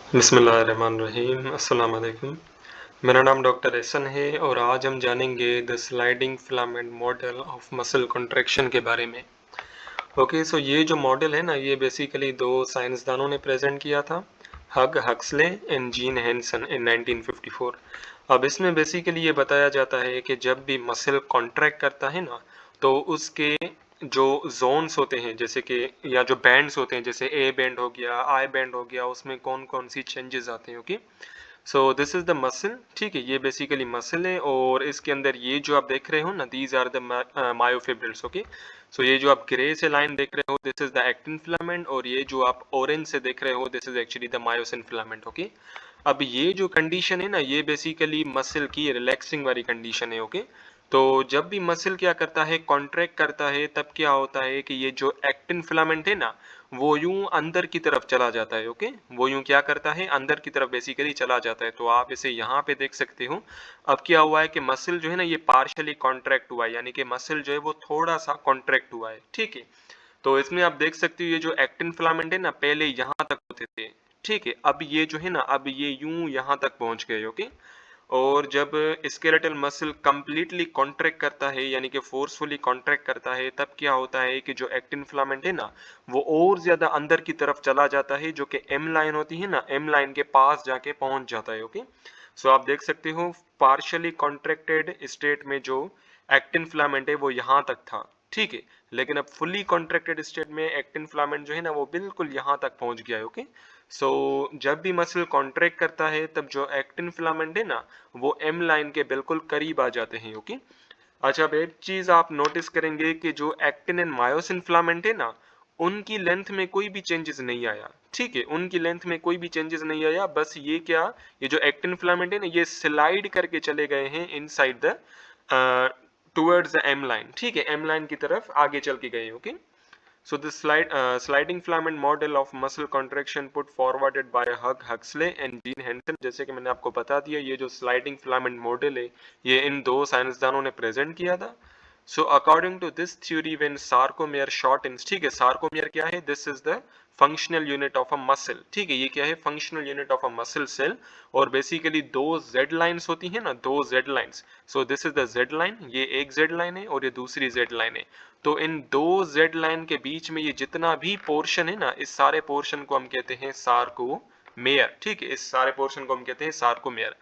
बिस्मिल्लाहिर्रहमानिर्रहीम अस्सलाम वालेकुम। मेरा नाम डॉक्टर एहसन है और आज हम जानेंगे the sliding filament model of muscle contraction के बारे में। ओके, सो ये जो मॉडल है ना, ये बेसिकली दो साइंसदानों ने प्रेजेंट किया था, हग हक्सले एंड जीन हैंसन इन 1954। अब इसमें बेसिकली ये बताया जाता है कि जब भी मसल कॉन्ट्रैक्ट करता है ना, तो उसके जो जोन्स होते हैं, जैसे कि या जो बैंड्स होते हैं, जैसे ए बैंड हो गया, आई बैंड हो गया, उसमें कौन कौन सी चेंजेस आते हैं। Okay, so this is the muscle. ठीक है, ये बेसिकली मसल है और इसके अंदर ये जो आप देख रहे हो ना, these are the myofibrils. Okay, so ये जो आप ग्रे से लाइन देख रहे हो, this is the actin filament, और ये जो आप ऑरेंज से देख रहे हो, this is actually the myosin filament. Okay, अब ये जो कंडीशन है ना, ये बेसिकली मसल की रिलैक्सिंग वाली कंडीशन है। ओके, तो जब भी मसल क्या करता है, कॉन्ट्रैक्ट करता है, तब क्या होता है कि ये जो एक्टिन फिलामेंट है ना, वो यूं अंदर की तरफ चला जाता है। ओके, वो यूं क्या करता है, अंदर की तरफ बेसिकली चला जाता है। तो आप इसे यहाँ पे देख सकते हो। अब क्या हुआ है कि मसल जो है ना, ये पार्शियली कॉन्ट्रैक्ट हुआ है, यानी कि मसल जो है वो थोड़ा सा कॉन्ट्रैक्ट हुआ है। ठीक है, तो इसमें आप देख सकते हो ये जो एक्टिन फिलामेंट है ना, पहले यहाँ तक होते थे। ठीक है, अब ये जो है ना, अब ये यूं यहाँ तक पहुंच गए। ओके, और जब स्केलेटल मसल कंप्लीटली कॉन्ट्रैक्ट करता है, यानी कि फोर्सफुली कॉन्ट्रैक्ट करता है, तब क्या होता है कि जो एक्टिन फिलामेंट है ना, वो और ज्यादा अंदर की तरफ चला जाता है, जो कि एम लाइन होती है ना, एम लाइन के पास जाके पहुंच जाता है। ओके, सो आप देख सकते हो पार्शियली कॉन्ट्रैक्टेड स्टेट में जो एक्टिन फिलामेंट है वो यहाँ तक था। ठीक है, लेकिन अब फुली कॉन्ट्रैक्टेड स्टेट में एक्टिन फिलामेंट जो है ना, वो बिल्कुल यहाँ तक पहुंच गया है। ओके, सो जब भी मसल कॉन्ट्रैक्ट करता है, तब जो एक्टिन फिलामेंट है ना, वो एम लाइन के बिल्कुल करीब आ जाते हैं। ओके, अच्छा, अब एक चीज आप नोटिस करेंगे कि जो एक्टिन एंड मायोसिन फिलामेंट है ना, उनकी लेंथ में कोई भी चेंजेस नहीं आया। ठीक है, उनकी लेंथ में कोई भी चेंजेस नहीं आया, बस ये क्या, ये जो एक्टिन फिलामेंट है ना, ये स्लाइड करके चले गए हैं inside the towards the M line. ठीक है, एम लाइन की तरफ आगे चल के गए। Okay, so the sliding filament model of muscle contraction put forwarded by Hug Huxley and Gene Hansen, जैसे कि मैंने आपको बता दिया, ये जो स्लाइडिंग फिलामेंट मॉडल है, ये इन दो साइंसदानों ने प्रेजेंट किया था। So according to this theory, when sarcomere shortens, ठीक है, सार्कोमेयर क्या है, this is the functional unit of a muscle. ठीक है, ये क्या है, functional unit of a muscle cell, और बेसिकली दो जेड लाइंस होती है ना, दो Z lines. So this is the Z line, ये एक जेड लाइन है और ये दूसरी जेड लाइन है। तो इन दो जेड लाइन के बीच में ये जितना भी पोर्शन है ना, इस सारे पोर्शन को हम कहते हैं सार्कोमेयर। ठीक है, इस सारे पोर्शन को हम कहते हैं सार्कोमेयर।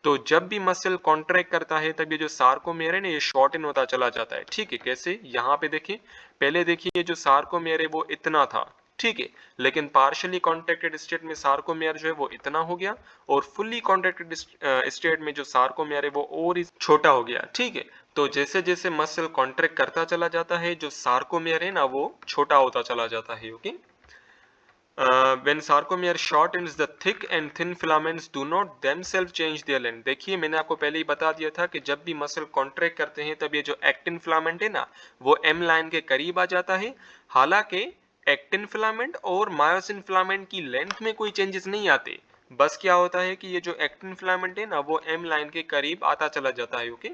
तो जब भी मसल कॉन्ट्रैक्ट करता है, तब ये जो सार्कोमेयर है ना, ये शॉर्टन होता चला जाता है। ठीक है, कैसे, यहाँ पे देखिए, पहले देखिए ये जो सार्कोमेयर है वो इतना था। ठीक है, लेकिन पार्शियली कॉन्ट्रैक्टेड स्टेट में सार्कोमेयर जो है वो इतना हो गया, और फुल्ली कॉन्ट्रैक्टेड स्टेट में जो सार्कोमेयर है वो और ही छोटा हो गया। ठीक है, तो जैसे जैसे मसल कॉन्ट्रैक्ट करता चला जाता है, जो सार्कोमेयर है ना, वो छोटा होता चला जाता है। Okay, when sarcomere shortens, the thick and thin filaments do not themselves change their length। देखिए, मैंने आपको पहले ही बता दिया था कि जब भी मसल कॉन्ट्रैक्ट करते हैं, तब ये जो एक्टिन फिलामेंट है ना, वो एम लाइन के करीब आ जाता है। हालांकि एक्टिन फिलामेंट और मायोसिन फिलामेंट की लेंथ में कोई चेंजेस नहीं आते, बस क्या होता है कि ये जो एक्टिन फिलामेंट है ना, वो एम लाइन के करीब आता चला जाता है। Okay,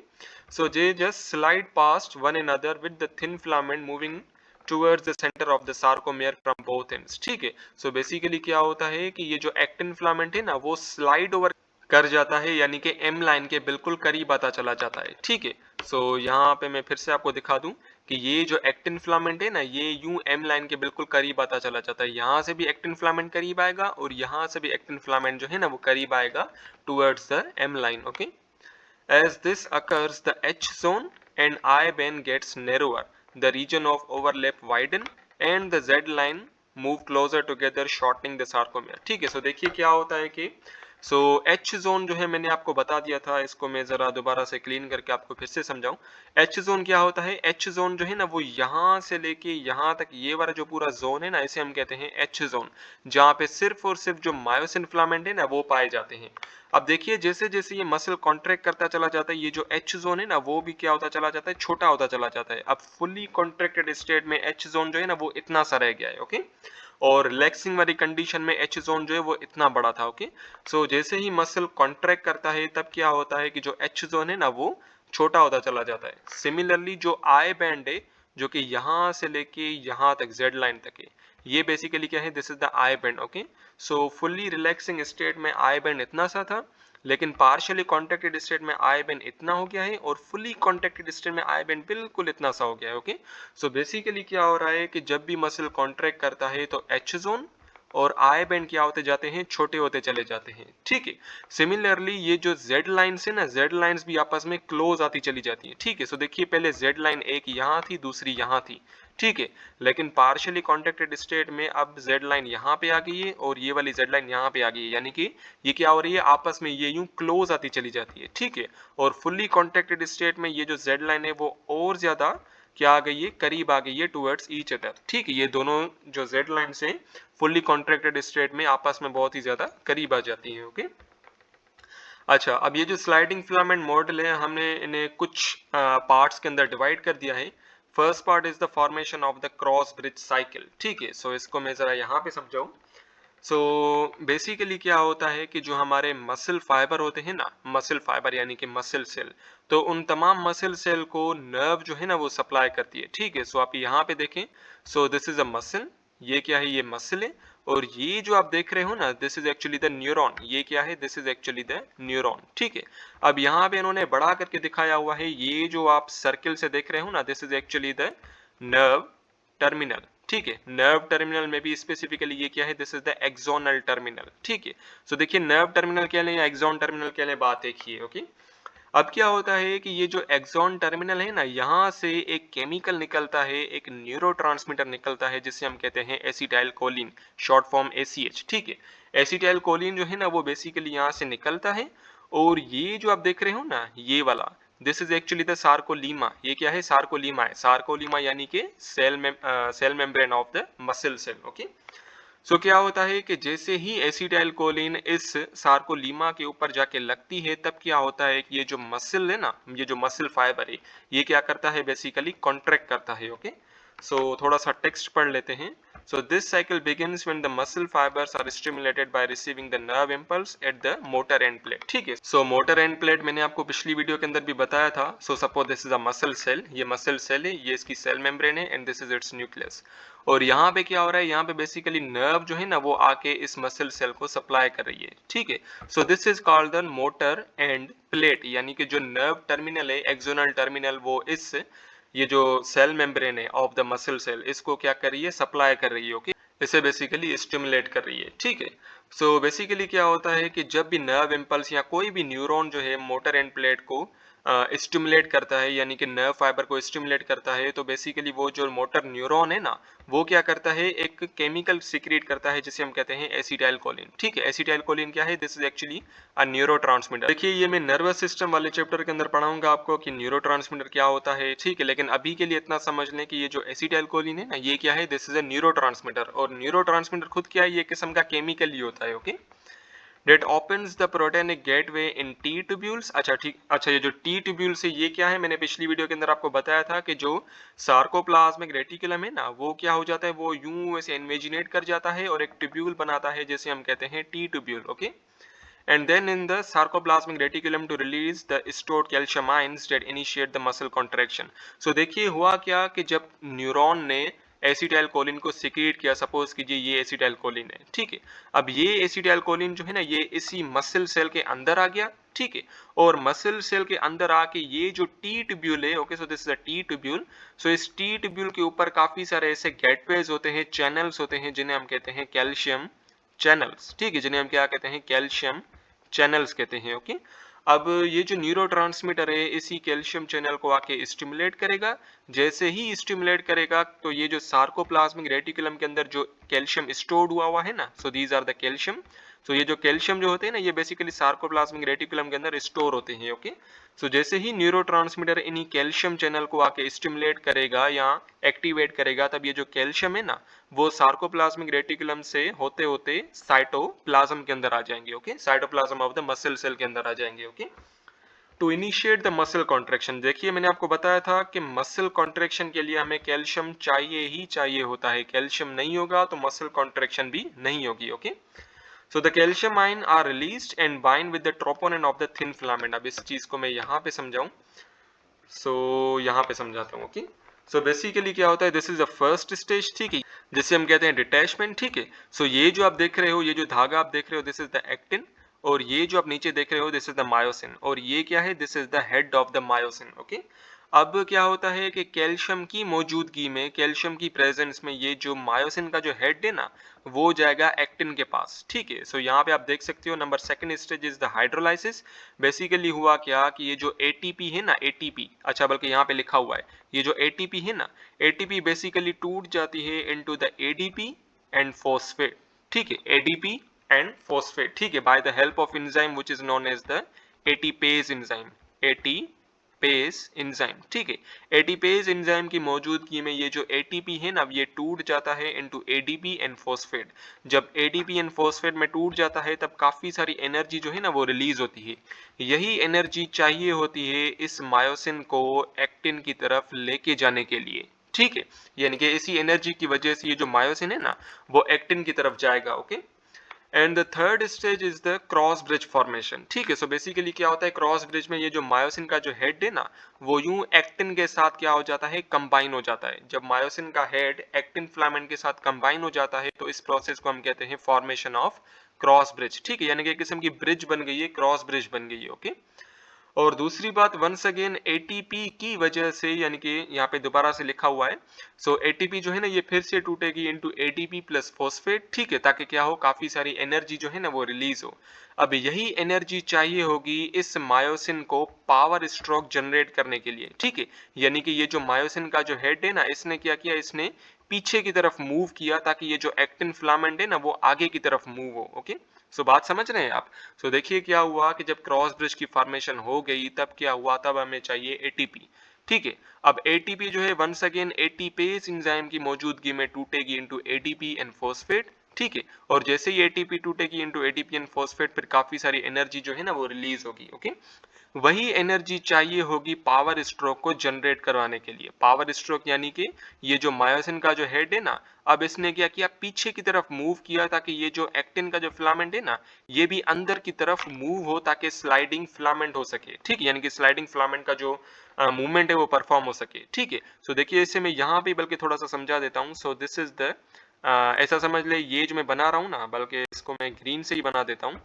so they just slide past one another with the thin filament moving towards the center of the sarcomere from both ends। ठीक है, सो बेसिकली क्या होता है कि ये जो एक्टिन फिलामेंट है ना, वो स्लाइड ओवर कर जाता है, यानी कि एम लाइन के बिल्कुल करीब आता चला जाता है। ठीक है, सो यहाँ पे मैं फिर से आपको दिखा दूं कि ये जो एक्टिन फिलामेंट है ना, ये यूं एम लाइन के बिल्कुल करीब आता चला जाता है। यहाँ से भी एक्टिन फिलामेंट करीब आएगा, और यहाँ से भी एक्टिन फिलामेंट जो है ना, वो करीब आएगा towards the M line. Okay, as this occurs, the H zone and I band gets narrower, the region of overlap widen, and the Z line move closer together, shortening the sarcomere। ठीक है, सो देखिए क्या होता है कि H zone जो है, मैंने आपको बता दिया था, इसको मैं जरा दोबारा से क्लीन करके आपको फिर से समझाऊं। एच जोन क्या होता है, एच जोन जो है ना, वो यहाँ से लेके यहाँ तक, ये वाला जो पूरा जोन है ना, इसे हम कहते हैं एच जोन, जहाँ पे सिर्फ और सिर्फ जो मायोसिन फिलामेंट है ना, वो पाए जाते हैं। अब देखिए, जैसे जैसे ये मसल कॉन्ट्रैक्ट करता चला जाता है, ये जो एच जोन है ना, वो भी क्या होता चला जाता है, छोटा होता चला जाता है। अब फुली कॉन्ट्रैक्टेड स्टेट में एच जोन जो है ना, वो इतना सा रह गया है। ओके, और रिलैक्सिंग वाली कंडीशन में एच जोन जो है वो इतना बड़ा था। ओके, सो जैसे ही मसल कॉन्ट्रैक्ट करता है, तब क्या होता है कि जो एच जोन है ना, वो छोटा होता चला जाता है। सिमिलरली जो आई बैंड है, जो कि यहाँ से लेके यहाँ तक जेड लाइन तक है, ये बेसिकली क्या है, this is the I band. Okay, so fully relaxing state में आई बैंड इतना सा था, लेकिन पार्शियली कॉन्ट्रैक्टेड स्टेट में आई बैंड इतना हो गया है, और फुली कॉन्ट्रैक्टेड स्टेट में आई बैंड बिल्कुल इतना सा हो गया है। ओके, सो बेसिकली क्या हो रहा है कि जब भी मसल कॉन्ट्रैक्ट करता है तो एच जोन और आई बैंड क्या होते जाते हैं, छोटे होते चले जाते हैं। ठीक है, सिमिलरली ये जो जेड लाइन्स है ना, जेड लाइन्स भी आपस में क्लोज आती चली जाती है। ठीक है, सो देखिए पहले जेड लाइन एक यहाँ थी, दूसरी यहाँ थी। ठीक है, लेकिन पार्शियली कॉन्ट्रैक्टेड स्टेट में अब जेड लाइन यहाँ पे आ गई है और ये वाली जेड लाइन यहाँ पे आ गई है, यानी कि ये क्या हो रही है, आपस में ये यूं क्लोज आती चली जाती है। ठीक है, और फुल्ली कॉन्ट्रैक्टेड स्टेट में ये जो जेड लाइन है वो और ज्यादा क्या आ गई है, करीब आ गई है टुवर्ड्स ईच अदर। ठीक है, ये दोनों जो जेड लाइन्स हैं फुल्ली कॉन्ट्रैक्टेड स्टेट में आपस में बहुत ही ज्यादा करीब आ जाती हैं। ओके, अच्छा, अब ये जो स्लाइडिंग फिलामेंट मॉडल है, हमने इन्हें कुछ पार्ट्स के अंदर डिवाइड कर दिया है। First part is the formation of the cross bridge cycle. ठीक है, सो इसको मैं जरा यहाँ पे समझाऊं। सो बेसिकली क्या होता है कि जो हमारे मसल फाइबर होते हैं ना, मसल फाइबर यानी कि मसल सेल, तो उन तमाम मसल सेल को नर्व जो है ना वो सप्लाई करती है। ठीक है, सो आप यहाँ पे देखें, सो दिस इज अ मसल, ये क्या है, ये मसल है, और ये जो आप देख रहे हो ना, this is actually the neuron. ये क्या है, this is actually the neuron. ठीक है, अब यहाँ पे इन्होंने बड़ा करके दिखाया हुआ है, ये जो आप सर्किल से देख रहे हो ना, this is actually the nerve terminal. ठीक है, नर्व टर्मिनल में भी स्पेसिफिकली ये क्या है, this is the axonal terminal. ठीक है, सो देखिए नर्व टर्मिनल कह लें या एक्सोन टर्मिनल कह लें, बात एक ही है। ओके, अब क्या होता है कि ये जो एक्सॉन टर्मिनल है ना, यहाँ से एक केमिकल निकलता है, एक न्यूरोट्रांसमीटर निकलता है, जिसे हम कहते हैं acetyl Colin, short form ACH। ठीक है, एसिटाइल कोलिन जो है ना वो बेसिकली यहाँ से निकलता है, और ये जो आप देख रहे हो ना, ये वाला, this is actually the sarcolemma. ये क्या है, सार्कोलीमा है। सार्कोलीमा यानी कि cell membrane of the muscle cell. Okay, so क्या होता है कि जैसे ही एसिटाइल कोलिन इस सार्कोलीमा के ऊपर जाके लगती है, तब क्या होता है कि ये जो मसल है ना, ये जो मसल फाइबर है, ये क्या करता है, बेसिकली कॉन्ट्रैक्ट करता है। ओके, सो थोड़ा सा टेक्स्ट पढ़ लेते हैं। So this cycle begins when the muscle fibers are stimulated by receiving the nerve impulse at the motor end plate. ठीक है, so motor end plate मैंने आपको पिछली वीडियो के अंदर भी बताया था। So suppose this is a muscle cell, ये muscle cell है, ये इसकी cell membrane है, and this is its nucleus. और यहाँ पे क्या हो रहा है, यहाँ पे बेसिकली नर्व जो है ना वो आके इस मसल सेल को सप्लाई कर रही है। ठीक है, so this is called the motor end plate, यानी कि जो नर्व टर्मिनल है, एक्सोनल टर्मिनल, वो इस ये जो सेल मेम्ब्रेन है ऑफ द मसल सेल, इसको क्या कर रही है, सप्लाई कर रही है। ओके, इसे बेसिकली स्टिमुलेट कर रही है। ठीक है, सो बेसिकली क्या होता है कि जब भी नर्व इम्पल्स या कोई भी न्यूरॉन जो है मोटर एंड प्लेट को स्टिमुलेट करता है, यानी कि नर्व फाइबर को स्टिमुलेट करता है, तो बेसिकली वो जो मोटर न्यूरॉन है ना, वो क्या करता है, एक केमिकल सीक्रेट करता है, जिसे हम कहते हैं एसिटाइल कोलिन। ठीक है, एसिटाइल कोलिन क्या है, this is actually a neurotransmitter. देखिए ये मैं नर्वस सिस्टम वाले चैप्टर के अंदर पढ़ाऊंगा आपको कि न्यूरोट्रांसमीटर क्या होता है। ठीक है, लेकिन अभी के लिए इतना समझ लें कि ये जो एसिटाइल कोलिन है ना, ये क्या है, दिस इज अ न्यूरोट्रांसमीटर, और न्यूरोट्रांसमीटर खुद क्या है, ये किस्म का केमिकल ही होता है। Okay, that opens the protonic gateway in T tubules। अच्छा ठीक, अच्छा ये जो T tubules है ये क्या है, मैंने पिछली वीडियो के अंदर आपको बताया था कि जो सार्कोप्लाज्मिक रेटिकुलम है ना, वो क्या हो जाता है, वो यूं ऐसे इन्वेजिनेट कर जाता है और एक ट्यूब्यूल बनाता है, जिसे हम कहते हैं T tubule। Okay, and then in the sarcoplasmic reticulum to release the stored calcium ions that initiate the muscle contraction। so देखिए हुआ क्या कि जब न्यूरॉन ने एसिटाइल कोलिन को सिक्रीट किया, सपोज कीजिए ये एसिटाइल कोलिन है। ठीक है, अब ये एसिटाइल कोलिन जो है ना, ये इसी मसल सेल के अंदर आ गया। ठीक है, और मसल सेल के अंदर आके ये जो टी ट्यूब्यूल है, okay, so this is a T tubule. So इस टी ट्यूब्यूल के ऊपर काफी सारे ऐसे गेटवेज होते हैं, चैनल्स होते हैं, जिन्हें हम कहते हैं कैल्शियम चैनल्स। ठीक है, जिन्हें हम क्या कहते हैं, कैल्शियम चैनल्स कहते हैं। ओके, अब ये जो न्यूरोट्रांसमीटर है इसी कैल्शियम चैनल को आके स्टिमुलेट करेगा। जैसे ही स्टिमुलेट करेगा तो ये जो सार्कोप्लाज्मिक रेटिकुलम के अंदर जो कैल्शियम स्टोर्ड हुआ है ना, so these are the calcium. So ये जो कैल्शियम जो होते हैं ना, ये बेसिकली सार्कोप्लाज्मिक रेटिकुलम के अंदर स्टोर होते हैं। ओके, सो जैसे ही न्यूरोट्रांसमीटर इन्हीं कैल्शियम चैनल को आके स्टिमुलेट करेगा या एक्टिवेट करेगा, तब ये जो कैल्शियम है ना, वो सार्कोप्लाज्मिक रेटिकुलम से होते होते साइटोप्लाज्म के अंदर आ जाएंगे। Okay, cytoplasm of the muscle cell के अंदर आ जाएंगे। Okay, to initiate the muscle contraction, देखिए मैंने आपको बताया था कि मसल कॉन्ट्रैक्शन के लिए हमें कैल्शियम चाहिए ही चाहिए होता है। कैल्शियम नहीं होगा तो मसल कॉन्ट्रैक्शन भी नहीं होगी। Okay, so the calcium ion are released and bind with the troponin of the thin filament। अब इस चीज को मैं यहाँ पे समझाऊं, so यहाँ पे समझाता हूँ। ओके, सो बेसिकली क्या होता है, this is the first stage, ठीक है, जिसे हम कहते हैं डिटैचमेंट, ठीक है। सो ये जो आप देख रहे हो, ये जो धागा आप देख रहे हो, दिस इज द एक्टिन, और ये जो आप नीचे देख रहे हो, दिस इज द मायोसिन, और ये क्या है, this is the head of the myosin, okay. अब क्या होता है कि कैल्शियम की मौजूदगी में, कैल्शियम की प्रेजेंस में, ये जो मायोसिन का जो हेड है ना, वो जाएगा एक्टिन के पास, ठीक है। सो यहाँ पे आप देख सकते हो, number second stage is the hydrolysis. Basically हुआ क्या कि ये जो एटीपी है ना, एटीपी, अच्छा बल्कि यहाँ पे लिखा हुआ है, ये जो एटीपी है ना, एटीपी बेसिकली टूट जाती है into the ADP and phosphate, ठीक है, एडीपी एंड फॉस्फेट, ठीक है, by the help of enzyme which is known as the ATPase enzyme, ATPase enzyme, ठीक है। एटीपेज एंजाइम की मौजूदगी में ये जो एटीपी है ना, ये टूट जाता है इनटू एडीपी एंड फॉस्फेट। जब एडीपी एंड फॉस्फेट में टूट जाता है तब काफी सारी एनर्जी जो है ना वो रिलीज होती है। यही एनर्जी चाहिए होती है इस मायोसिन को एक्टिन की तरफ लेके जाने के लिए, ठीक है। यानी कि इसी एनर्जी की वजह से ये जो मायोसिन है ना, वो एक्टिन की तरफ जाएगा, okay. And the third stage is the cross bridge formation, ठीक है। सो बेसिकली क्या होता है, क्रॉस ब्रिज में ये जो मायोसिन का जो हेड है ना, वो यूं एक्टिन के साथ क्या हो जाता है, कंबाइन हो जाता है। जब मायोसिन का हेड एक्टिन फिलामेंट के साथ कंबाइन हो जाता है तो इस प्रोसेस को हम कहते हैं फॉर्मेशन ऑफ क्रॉस ब्रिज, ठीक है। यानी कि एक किस्म की ब्रिज बन गई है, क्रॉस ब्रिज बन गई है, ओके। और दूसरी बात, वंस अगेन एटीपी की वजह से, यानी कि यहाँ पे दोबारा से लिखा हुआ है, सो एटीपी जो है ना, ये फिर से टूटेगी इनटू एटीपी प्लस फॉस्फेट, ठीक है, ताकि क्या हो, काफी सारी एनर्जी जो है ना वो रिलीज हो। अब यही एनर्जी चाहिए होगी इस मायोसिन को पावर स्ट्रोक जनरेट करने के लिए, ठीक है। यानी कि ये जो मायोसिन का जो हेड है ना, इसने क्या किया, इसने पीछे की तरफ मूव किया ताकि ये जो एक्टिन फिलामेंट है ना वो आगे की तरफ मूव हो, ओके। सो बात समझ रहे हैं आप। सो देखिए क्या हुआ कि जब क्रॉस ब्रिज की फॉर्मेशन हो गई तब क्या हुआ, तब हमें चाहिए एटीपी, ठीक है। अब एटीपी जो है वंस अगेन एटीपेज एंजाइम की मौजूदगी में टूटेगी इनटू एडीपी एंड फॉस्फेट, ठीक है। और जैसे ही एटीपी टूटेगी इनटू एडीपी एंड फॉस्फेट, फिर काफी सारी एनर्जी जो है ना वो रिलीज होगी, ओके। वही एनर्जी चाहिए होगी पावर स्ट्रोक को जनरेट करवाने के लिए। पावर स्ट्रोक यानी कि ये जो मायोसिन का जो हेड है ना, अब इसने क्या किया, पीछे की तरफ मूव किया ताकि ये जो एक्टिन का जो फिलामेंट है ना, ये भी अंदर की तरफ मूव हो ताकि स्लाइडिंग फिलामेंट हो सके, ठीक है। यानी कि स्लाइडिंग फिलामेंट का जो मूवमेंट है वो परफॉर्म हो सके, ठीक है। सो देखिए इसे मैं यहाँ पे बल्कि थोड़ा सा समझा देता हूँ। सो दिस इज द ऐसा समझ ले, ये जो मैं बना रहा हूँ ना, बल्कि इसको मैं ग्रीन से ही बना देता हूँ।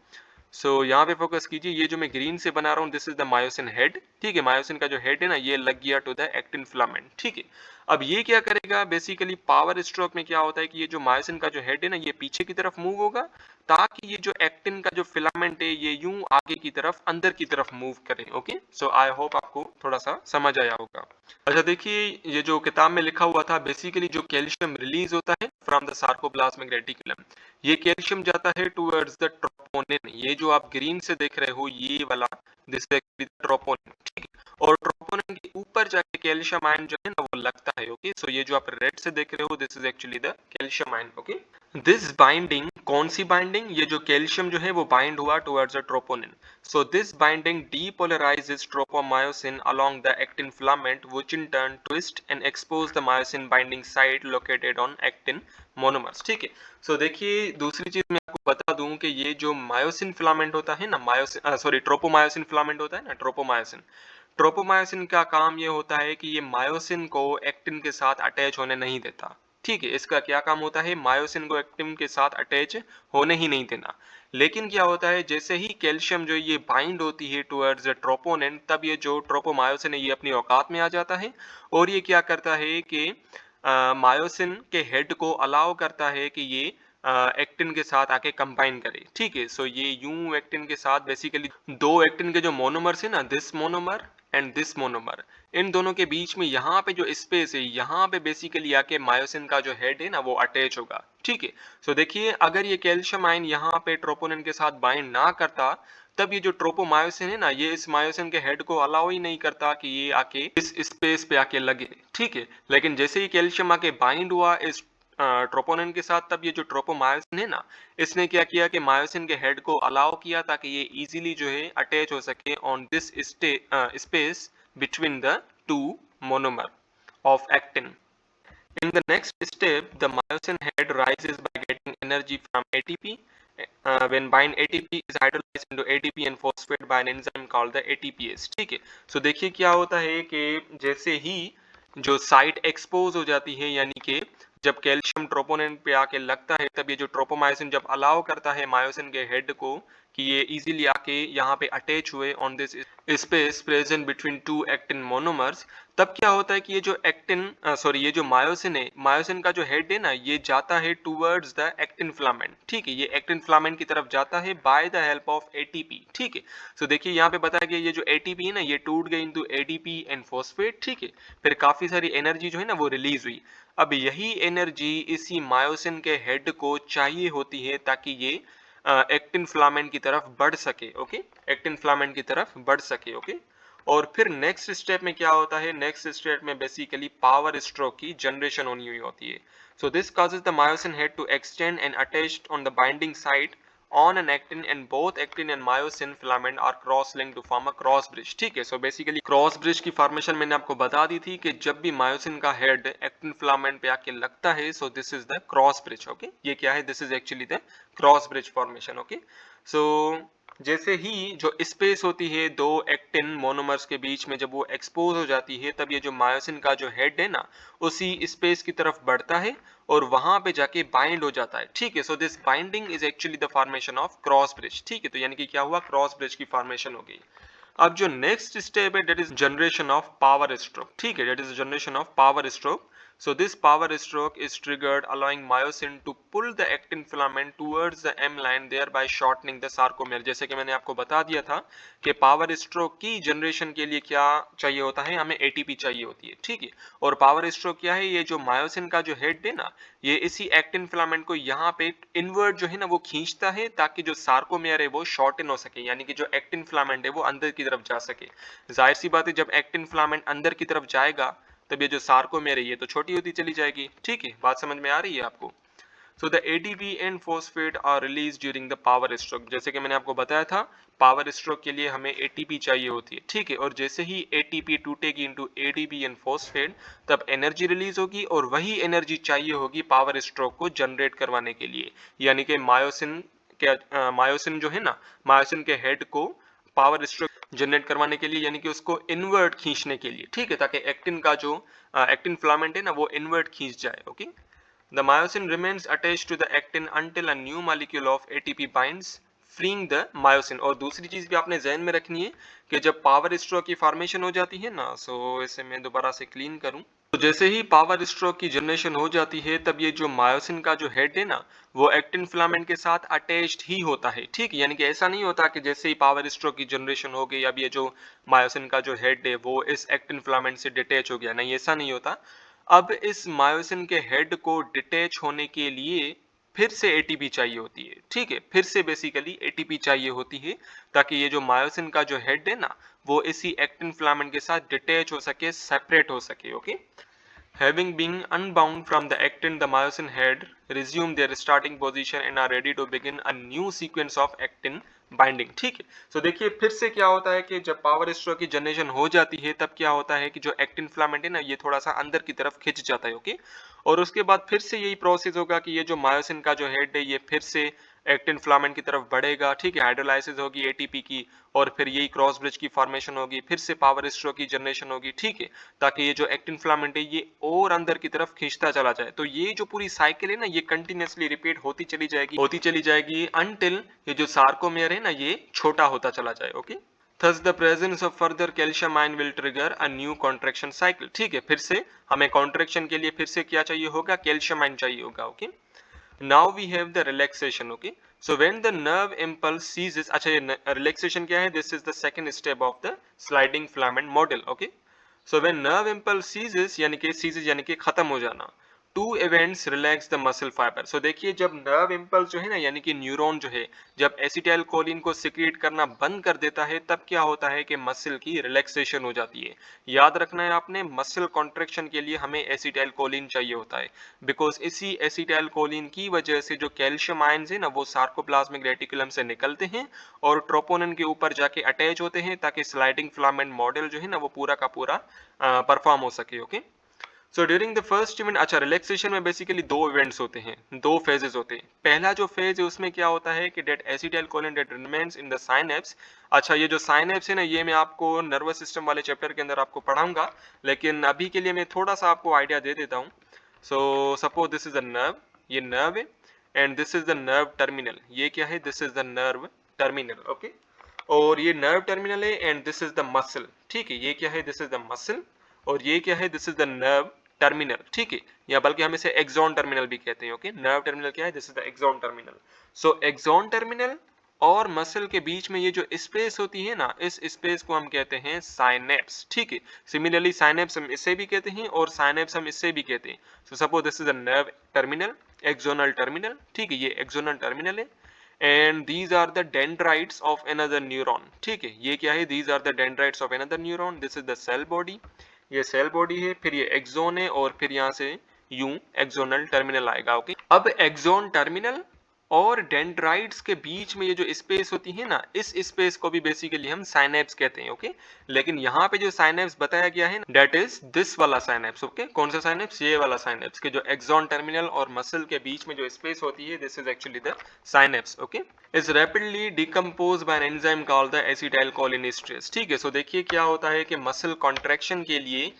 सो यहाँ पे फोकस कीजिए, ये जो मैं ग्रीन से बना रहा हूँ, this is the myosin head, ठीक है। मायोसिन का जो हेड है ना, ये लग गया टू द एक्टिन फिलामेंट, ठीक है। अब ये क्या करेगा, बेसिकली पावर स्ट्रोक में क्या होता है कि ये जो मायोसिन का जो हेड है ना, ये पीछे की तरफ मूव होगा ताकि ये जो एक्टिन का जो फिलामेंट है ये यूं आगे की तरफ, अंदर की तरफ मूव करे, ओके। सो आई होप आपको थोड़ा सा समझ आया होगा। अच्छा देखिए, ये जो किताब में लिखा हुआ था, बेसिकली जो कैल्शियम रिलीज होता है फ्रॉम द सार्कोप्लाज्मिक रेटिकुलम, ये कैल्शियम जाता है टुवर्ड्स द ट्रोपोनिन। ये जो आप ग्रीन से देख रहे हो, ये वाला, दिस इज ट्रोपोनिन, ठीक है। और ट्रोपोनिन के ऊपर जाके कैल्शियम आयन जो है ना वो लगता है, ओके। सो ये जो आप रेड से देख रहे हो, this is actually the calcium ion, okay. This binding, कौन सी बाइंडिंग, ये जो कैल्शियम जो है वो बाइंड हुआ towards the troponin. So this binding depolarizes tropomyosin along the actin filament, which in turn twist and expose the myosin binding site located on actin monomers, ठीक है। सो देखिए दूसरी चीज मैं आपको बता दूं कि ये जो मायोसिन फिलामेंट होता है ना, मायोसिन सॉरी ट्रोपोमायोसिन फिलामेंट होता है ना, ट्रोपोमायोसिन, ट्रोपोमायोसिन का काम ये होता है कि ये मायोसिन को एक्टिन के साथ अटैच होने नहीं देता, ठीक है। इसका क्या काम होता है, मायोसिन को एक्टिन के साथ अटैच होने ही नहीं देना। लेकिन क्या होता है, जैसे ही कैल्शियम जो ये बाइंड होती है टुवर्ड्स ट्रोपोनिन, तब ये जो ट्रोपोमायोसिन है ये अपनी औकात में आ जाता है और ये क्या करता है कि मायोसिन के हेड को अलाउ करता है कि ये एक्टिन के साथ आके कंबाइन करे, ठीक है। सो ये यूं एक्टिन के साथ, बेसिकली दो एक्टिन के जो मोनोमर्स है ना, this monomer and this monomer, इन दोनों के बीच में यहाँ पे जो स्पेस है, यहाँ पे बेसिकली आके मायोसिन का जो हेड है ना वो अटैच होगा, ठीक है। सो देखिए अगर ये कैल्शियम आयन यहाँ पे ट्रोपोनिन के साथ बाइंड ना करता, तब ये जो ट्रोपोमायोसिन है ना, ये इस मायोसिन के हेड को अलाउ ही नहीं करता कि ये आके इस स्पेस पे आके लगे, ठीक है। लेकिन जैसे ही कैल्शियम आके बाइंड हुआ इस ट्रोपोनिन के साथ, तब ये जो ट्रोपोमायोसिन है ना, इसने क्या किया कि मायोसिन के हेड को अलाउ किया ताकि ये इजीली जो है अटैच हो सके on this space between the two monomer of actin. In the next step, the myosin head rises by getting energy from ATP. When bind ATP is hydrolyzed into ATP and phosphate by an enzyme called the ATPase. ठीक है। सो देखिए क्या होता है कि जैसे ही जो साइट एक्सपोज हो जाती है, यानी कि जब कैल्शियम ट्रोपोनेन पे आके लगता है तब ये जो ट्रोपोमायोसिन जब अलाउ करता है मायोसिन के हेड को कि ये इजीली आके यहाँ पे अटैच हुए on this space present between two actin monomers, तब क्या होता है कि ये जो ये जो मायोसिन है, मायोसिन का जो हेड है ना, ये जाता है टूवर्ड्स द एक्टिन फिलामेंट। ठीक है, ये एक्टिन फिलामेंट की तरफ जाता है by the help of ATP. ठीक है, सो देखिए यहाँ पे बताया गया ये जो एटीपी है ना, ये टूट गई इनटू एडीपी एंड फॉस्फेट। ठीक है, फिर काफी सारी एनर्जी जो है ना वो रिलीज हुई। अब यही एनर्जी इसी मायोसिन के हेड को चाहिए होती है ताकि ये एक्टिन फिलामेंट की तरफ बढ़ सके। ओके, एक्टिन फिलामेंट की तरफ बढ़ सके। ओके, और फिर नेक्स्ट स्टेप में क्या होता है, नेक्स्ट स्टेप में बेसिकली पावर स्ट्रोक की जनरेशन होनी हुई होती है। So this causes the myosin head to extend and attached on the binding site on an actin, and both actin and myosin filament are cross linked to form a cross bridge। ठीक है, so basically cross bridge की formation मैंने आपको बता दी थी कि जब भी मायोसिन का हेड एक्टिन फिलामेंट पे आके लगता है, so this is the cross bridge. Okay, ये क्या है, this is actually the cross bridge formation. Okay, so जैसे ही जो स्पेस होती है दो एक्टिन मोनोमर्स के बीच में, जब वो एक्सपोज हो जाती है, तब ये जो मायोसिन का जो हेड है ना, उसी स्पेस की तरफ बढ़ता है और वहां पे जाके बाइंड हो जाता है। ठीक है, so this binding is actually the formation of cross bridge. ठीक है, तो यानी कि क्या हुआ, क्रॉस ब्रिज की फॉर्मेशन हो गई। अब जो नेक्स्ट स्टेप है that is generation of power stroke. ठीक है, that is generation of power stroke. So this power stroke is triggered allowing myosin to pull the actin filament towards the M line, thereby shortening the sarcomere। जैसे कि मैंने आपको बता दिया था कि पावर स्ट्रोक की जनरेशन के लिए क्या चाहिए होता है, हमें एटीपी चाहिए होती है। ठीक है, और पावर स्ट्रोक क्या है, ये जो मायोसिन का जो हेड है ना, ये इसी एक्टिन फिलामेंट को यहाँ पे इनवर्ट जो है ना वो खींचता है ताकि जो सार्कोमेयर है वो शॉर्टन हो सके, यानी कि जो एक्टिन फिलामेंट है वो अंदर की तरफ जा सके। जाहिर सी बात है, जब एक्टिन फिलामेंट अंदर की तरफ जाएगा तब ये जो सार्कोमेयर है ये तो छोटी होती चली जाएगी। ठीक है, बात समझ में आ रही है आपको। So the ATP and phosphate are release during the power stroke. जैसे कि मैंने आपको बताया था, पावर स्ट्रोक के लिए हमें एटीपी चाहिए होती है। ठीक है, और जैसे ही एटीपी टूटेगी इनटू एडीपी एंड फॉस्फेट, तब एनर्जी रिलीज होगी और वही एनर्जी चाहिए होगी पावर स्ट्रोक को जनरेट करवाने के लिए, यानी कि मायोसिन जो है ना, मायोसिन के हेड को पावर स्ट्रोक जनरेट करवाने के लिए, यानी कि उसको इनवर्ट खींचने के लिए। ठीक है, ताकि एक्टिन का जो एक्टिन फिलामेंट है ना वो इनवर्ट खींच जाए। Okay, the myosin remains attached to the actin until a new molecule of ATP binds freeing the myosin. और दूसरी चीज भी आपने ध्यान में रखनी है कि जब पावर स्ट्रोक की फॉर्मेशन हो जाती है ना, सो इसे मैं दोबारा से क्लीन करूं, तो जैसे ही पावर स्ट्रोक की जनरेशन हो जाती है तब ये जो मायोसिन का जो हेड है ना वो एक्टिन फिलामेंट के साथ अटैच्ड ही होता है। ठीक, यानी कि ऐसा नहीं होता कि जैसे ही पावर स्ट्रोक की जनरेशन हो गई अब ये जो मायोसिन का जो हेड है वो इस एक्टिन फिलामेंट से डिटैच हो गया, नहीं, ऐसा नहीं होता। अब इस मायोसिन के हेड को डिटैच होने के लिए फिर से एटीपी चाहिए होती है। ठीक है, फिर से बेसिकली एटीपी चाहिए होती है ताकि ये जो मायोसिन का जो हेड है ना वो इसी एक्टिन फिलामेंट के साथ डिटैच हो सके, सेपरेट हो सके। Okay, having been unbound from the actin, the myosin head resume their starting position and are ready to begin a new sequence of actin binding. ठीक है, सो देखिए फिर से क्या होता है कि जब पावर स्ट्रोक की जनरेशन हो जाती है तब क्या होता है कि जो एक्टिन फिलामेंट है ना ये थोड़ा सा अंदर की तरफ खिंच जाता है। ओके, और उसके बाद फिर से यही प्रोसेस होगा कि ये जो मायोसिन का जो हेड है ये फिर से एक्टिन फिलामेंट की तरफ बढ़ेगा। ठीक है, हाइड्रोलाइसिस होगी एटीपी की और फिर यही क्रॉस ब्रिज की फॉर्मेशन होगी, फिर से पावर स्ट्रोक की जनरेशन होगी। ठीक है, ताकि ये जो एक्टिन फिलामेंट है ये और अंदर की तरफ खींचता चला जाए। तो ये जो पूरी साइकिल है ना ये कंटिन्यूअसली रिपीट होती चली जाएगी अनटिल ये जो सार्कोमेयर है ना ये छोटा होता चला जाए। Okay, Thus the presence of further calcium ion will trigger a new contraction cycle। ठीक है, फिर से हमें कॉन्ट्रेक्शन के लिए फिर से क्या चाहिए होगा, कैल्शियम आयन चाहिए होगा। Okay, now we have the relaxation। okay, so when the nerve impulse ceases, अच्छा ये relaxation क्या है, this is the second step of the sliding filament model। okay, so when nerve impulse ceases यानी कि खत्म हो जाना, two events relax the muscle fibre. So देखिए जब नर्व इम्पल्स जो है ना यानी कि न्यूरॉन जो है जब एसिटाइल कोलिन को सिक्रिएट करना बंद कर देता है तब क्या होता है कि मसल की रिलैक्सेशन हो जाती है। याद रखना है आपने, मसल कॉन्ट्रेक्शन के लिए हमें एसिटाइल कोलिन चाहिए होता है, बिकॉज इसी एसिटाइल कोलिन की वजह से जो कैल्शियम आयंस है ना वो सार्कोप्लाज्मिक रेटिकुलम से निकलते हैं और ट्रोपोनिन के ऊपर जाके अटैच होते हैं ताकि स्लाइडिंग फिलामेंट मॉडल जो है ना वो पूरा का पूरा परफॉर्म हो सके। Okay, so during the first event, अच्छा रिलैक्सेशन में बेसिकली दो इवेंट्स होते हैं, दो फेजेस होते हैं। पहला जो फेज है उसमें क्या होता है कि that acetylcholine that remains in the synapse. अच्छा ये जो साइनेप्स है ना, ये मैं आपको नर्वस सिस्टम वाले चैप्टर के अंदर आपको पढ़ाऊंगा, लेकिन अभी के लिए मैं थोड़ा सा आपको आइडिया दे देता हूँ। सो suppose this is a nerve, ये नर्व है, and this is the nerve terminal. ये क्या है? This is the nerve terminal, okay. और ये नर्व टर्मिनल है and this is the muscle, ठीक है। ये क्या है? This is the muscle. और ये क्या है? This is the nerve terminal, ठीक है। या बल्कि हम इसे एक्सॉन टर्मिनल भी कहते हैं, ओके। नर्व टर्मिनल क्या है? This is the axon terminal. So axon terminal और मसल के बीच में ये जो स्पेस होती है ना, इस स्पेस को हम कहते हैं साइनेप्स, ठीक है। सिमिलरली साइनेप्स हम इससे भी कहते हैं और साइनेप्स हम इससे भी कहते हैं। So suppose this is a nerve terminal, axonal terminal, ठीक है। ये एक्सोनल टर्मिनल है and these are the dendrites of another neuron, ठीक है। ये क्या है? These are the dendrites of another neuron. This is the cell body, ये सेल बॉडी है, फिर ये एक्सोन है और फिर यहाँ से यूं एक्सोनल टर्मिनल आएगा, ओके। अब एक्सोन टर्मिनल और डेंड्राइट्स के बीच में ये जो स्पेस होती है ना, इस स्पेस को भी बेसिकली हम साइनेप्स कहते हैं, ओके। लेकिन यहाँ पे जो साइनेप्स बताया गया है ना, दैट इज दिस वाला साइनेप्स, ओके। कौन सा साइनेप्स? ये वाला साइनेप्स, के जो एक्सॉन टर्मिनल और मसल के बीच में जो स्पेस होती है, this is actually the synapse, okay. Is rapidly decompose by an enzyme called the acetylcholinesterase, ठीक है। सो देखिए क्या होता है कि मसल कॉन्ट्रैक्शन के लिए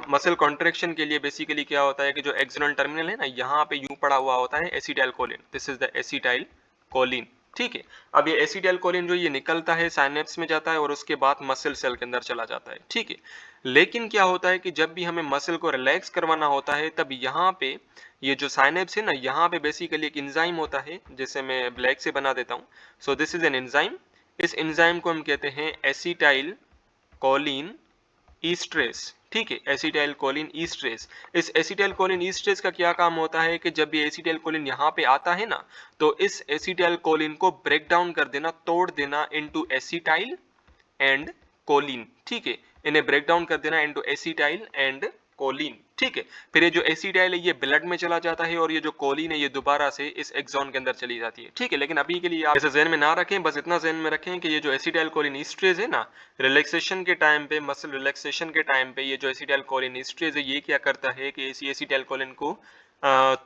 मसल कॉन्ट्रैक्शन के लिए बेसिकली क्या होता है कि जो एक्सोनल टर्मिनल है ना, यहाँ पे यूं पड़ा हुआ होता है acetyl Colin. This is the acetyl choline, ठीक है। अब ये एसिटाइल कोलिन जो ये निकलता है साइनेप्स में जाता है और उसके बाद मसल सेल के अंदर चला जाता है, ठीक है। लेकिन क्या होता है कि जब भी हमें मसल को रिलैक्स करवाना होता है, तब यहाँ पे ये जो साइनेप्स है ना, यहाँ पे बेसिकली एक एंजाइम होता है, जिसे मैं ब्लैक से बना देता हूँ। So this is an enzyme. इस एंजाइम को हम कहते हैं एसिटाइल कोलिन ईस्ट्रेस, ठीक है। Acetyl choline esterase. इस एसिटाइल कोलिन ईस्ट्रेस का क्या काम होता है कि जब ये एसिटाइल कोलिन यहाँ पे आता है ना, तो इस एसिटाइल कोलिन को ब्रेक डाउन कर देना, तोड़ देना इनटू एसिटाइल एंड कोलिन, ठीक है। इन्हें ब्रेक डाउन कर देना इनटू एसिटाइल एंड कोलिन, ठीक है। फिर ये जो एसिटाइल है ये ब्लड में चला जाता है और ये जो कोलिन है ये दोबारा से इस एक्सॉन के अंदर चली जाती है, ठीक है। लेकिन अभी के लिए आप इसे ज़हन में ना रखें, बस इतना ज़हन में रखें कि ये जो एसिटाइल कोलिन ईस्ट्रेज है ना, रिलैक्सेशन के टाइम पे, मसल रिलैक्सेशन के टाइम पे ये जो एसिटाइल कोलिन ईस्ट्रेज है ये क्या करता है कि इसी एसिटाइल कोलिन को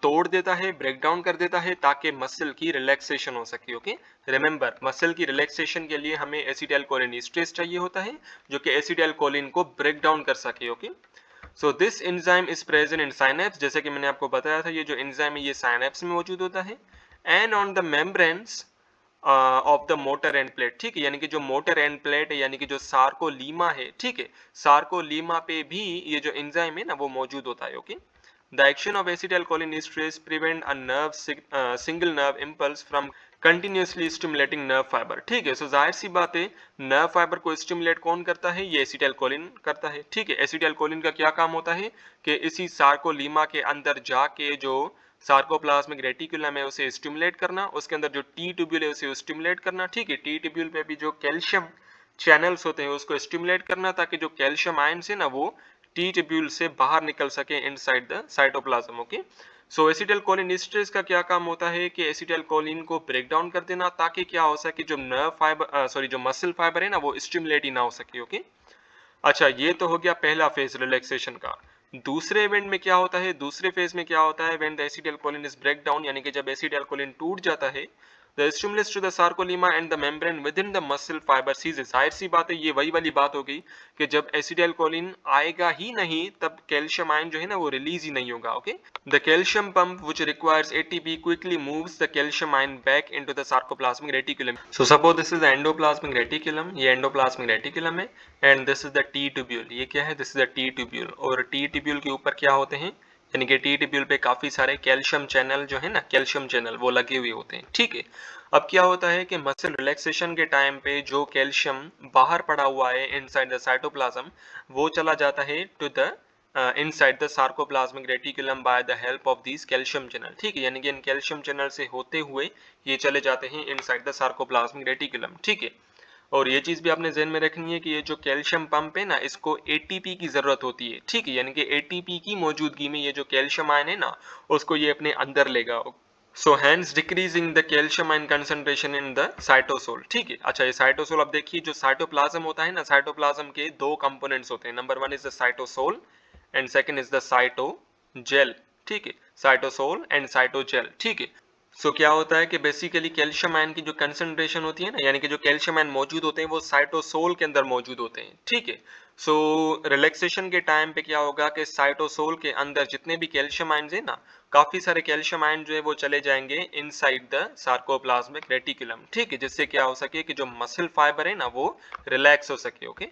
तोड़ देता है, ब्रेक डाउन कर देता है, ताकि मसल की रिलैक्सेशन हो सके, ओके। रिमेंबर, मसल की रिलैक्सेशन के लिए हमें एसिटाइल कोलिन ईस्ट्रेज चाहिए होता है, जो कि एसिटाइल कोलिन को ब्रेक डाउन कर सके, okay. So this enzyme is present in synapse, जैसे कि मैंने आपको बताया था, ये जो एंजाइम है ये साइनेप्स में मौजूद होता है and on the membranes of the motor end plate, ठीक है। यानी कि जो मोटर एंड प्लेट है, यानी कि जो सार्कोलीमा है, ठीक है, सार्कोलीमा पे भी ये जो एंजाइम है ना वो मौजूद होता है, okay. The action of acetylcholinesterase prevent a single nerve impulse from continuously stimulating nerve fiber, ठीक है। सो जाहिर सी बात है, नर्व फाइबर को स्टिमुलेट कौन करता है? ये एसिटाइलकोलिन करता है, ठीक है। एसिटाइलकोलिन का क्या काम होता है कि इसी सार्कोलीमा के अंदर जाके जो सार्कोप्लाज्मिक रेटिकुलम है उसे स्टिमुलेट करना, उसके अंदर जो टी ट्यूब्यूल है उसे स्टिमुलेट करना, ठीक है। टी ट्यूब्यूल पे भी जो कैल्शियम चैनल्स होते हैं उसको स्टिमुलेट करना, ताकि जो कैल्शियम आयंस है ना वो टी ट्यूब्यूल से बाहर निकल सके inside the cytoplasm, okay. So acetylcholine esterase का क्या काम होता है कि एसिटाइलकोलिन को ब्रेक डाउन कर देना, ताकि क्या हो सके जो नर्व फाइबर जो मसल फाइबर है ना वो स्टिमुलेट ही ना हो सके, ओके। अच्छा ये तो हो गया पहला फेज रिलैक्सेशन का। दूसरे इवेंट में क्या होता है? दूसरे फेज में क्या होता है? When the acetylcholine is break down, यानी कि जब एसिटाइलकोलिन टूट जाता है, the stimulus to the sarcolemma and the membrane within the muscle fibre ceases. जाहिर सी बात है, ये वही वाली बात हो गई कि जब एसिटाइलकोलिन आएगा ही नहीं, तब कैल्शियम आयन जो है ना वो रिलीज ही नहीं होगा, okay. The calcium pump which requires ATP quickly moves the calcium ion back into the sarcoplasmic reticulum. So suppose this is the endoplasmic reticulum, ये एंडोप्लाज्मिक रेटिकुलम है and this is the T tubule. ये क्या है? This is the T tubule. और T tubule के ऊपर क्या होते हैं? यानी कि टी ट्यूब्यूल पे काफी सारे कैल्शियम चैनल जो है ना, कैल्शियम चैनल वो लगे हुए होते हैं, ठीक है। अब क्या होता है कि मसल रिलैक्सेशन के टाइम पे जो कैल्शियम बाहर पड़ा हुआ है इनसाइड द साइटोप्लाज्म, वो चला जाता है to the inside the sarcoplasmic reticulum by the help of these calcium channel, ठीक है। यानी कि इन कैल्शियम चैनल से होते हुए ये चले जाते हैं इनसाइड द सार्कोप्लाज्मिक रेटिकुलम, ठीक है। और ये चीज भी आपने ध्यान में रखनी है कि ये जो कैल्शियम पंप है ना, इसको एटीपी की जरूरत होती है, ठीक है। यानी कि एटीपी की मौजूदगी में ये जो कैल्शियम आयन है ना, उसको ये अपने अंदर लेगा। So hence decreasing the calcium ion concentration in the cytosol, ठीक है। अच्छा ये साइटोसोल, अब देखिए जो साइटोप्लाज्म होता है ना, साइटोप्लाज्म के दो कंपोनेंट्स होते हैं। Number one is the cytosol and second is the cytogel, ठीक है, साइटोसोल एंड साइटोजेल, ठीक है। सो क्या होता है कि बेसिकली कैल्शियम आयन की जो कंसंट्रेशन होती है ना, यानी कि जो कैल्शियम आयन मौजूद होते हैं वो साइटोसोल के अंदर मौजूद होते हैं, ठीक है। सो रिलैक्सेशन के टाइम पे क्या होगा कि साइटोसोल के अंदर जितने भी कैल्शियम आयन है ना, काफी सारे कैल्शियम आयन जो है वो चले जाएंगे इनसाइड द सार्कोप्लाज्मिक रेटिकुलम, ठीक है, जिससे क्या हो सके कि जो मसल फाइबर है ना वो रिलैक्स हो सके, ओके।